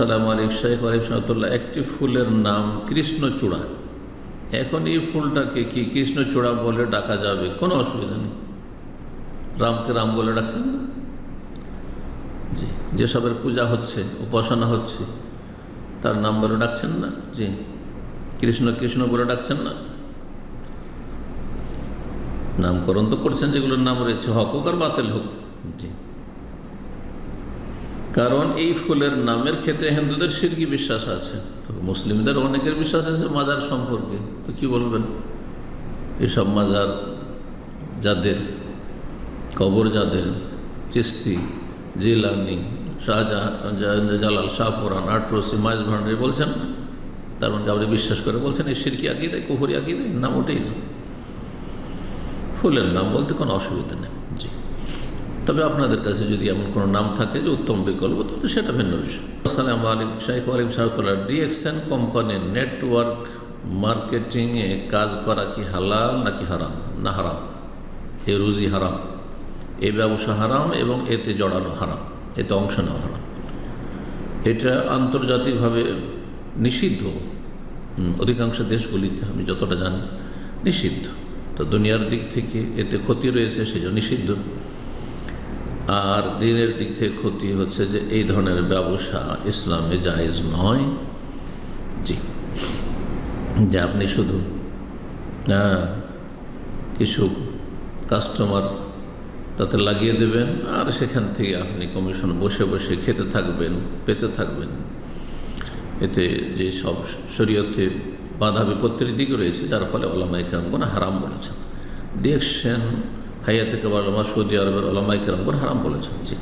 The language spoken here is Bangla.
আসসালামু আলাইকুম শাইখ আলিফুল্লাহ। একটি ফুলের নাম কৃষ্ণচূড়া। এখন এই ফুলটাকে কি কৃষ্ণচূড়া বলে ডাকা যাবে? কোনো অসুবিধা নেই। রামকে রাম বলে ডাকছেন না? জি, যেসবের পূজা হচ্ছে, উপাসনা হচ্ছে, তার নাম বলে ডাকছেন না? জি, কৃষ্ণ কৃষ্ণ বলে ডাকছেন না? নামকরণ তো করছেন যেগুলোর নাম রয়েছে, হক হোক আর বাতিল হোক। জি, কারণ এই ফুলের নামের ক্ষেত্রে হিন্দুদের শিরকি বিশ্বাস আছে, মুসলিমদের অনেকের বিশ্বাস আছে মাজার সম্পর্কে। তো কি বলবেন? এসব মাজার যাদের, কবর যাদের, চিস্তি, জিলানি, জালাল, শাহপুরান, আটরসি, মাইজ ভান্ডারি বলছেন না, তার মানে আপনি বিশ্বাস করে বলছেন এই শিরকি আকিদা, কুফরি আকিদা, নাম ওঠেই না। ফুলের নাম বলতে কোনো অসুবিধা নেই। জি, তবে আপনাদের কাছে যদি এমন কোনো নাম থাকে যে উত্তম বিকল্প, তাহলে সেটা ভিন্ন বিষয়। আসসালামু আলাইকুম শাইখ আলিফুল্লাহ সাহেবুল্লাহ, ডিএক্সএন কোম্পানির নেটওয়ার্ক মার্কেটিংয়ে কাজ করা কি হালাল নাকি হারাম? না, হারাম। এ রুজি হারাম, এই ব্যবসা হারাম এবং এতে জড়ানো হারাম, এতে অংশ নেওয়া হারাম। এটা আন্তর্জাতিকভাবে নিষিদ্ধ, অধিকাংশ দেশগুলিতে আমি যতটা জানি নিষিদ্ধ। তো দুনিয়ার দিক থেকে এতে ক্ষতি রয়েছে, সেজন্য নিষিদ্ধ। আর দিনের দিক থেকে ক্ষতি হচ্ছে যে এই ধরনের ব্যবসা ইসলামে জায়েজ নয়। জি, যে আপনি শুধু কিছু কাস্টমার তাতে লাগিয়ে দেবেন আর সেখান থেকে আপনি কমিশন বসে বসে খেতে থাকবেন, পেতে থাকবেন। এতে যে সব শরীয়তে বাধা বিপত্তির দিক রয়েছে, যার ফলে ওলামায়ে কেরামগণ হারাম বলেছেন। ডিএক্সএন হায়াতে কেবল সৌদি আরবের ওলামায়ে কেরামগণ হারাম বলেছেন। জি।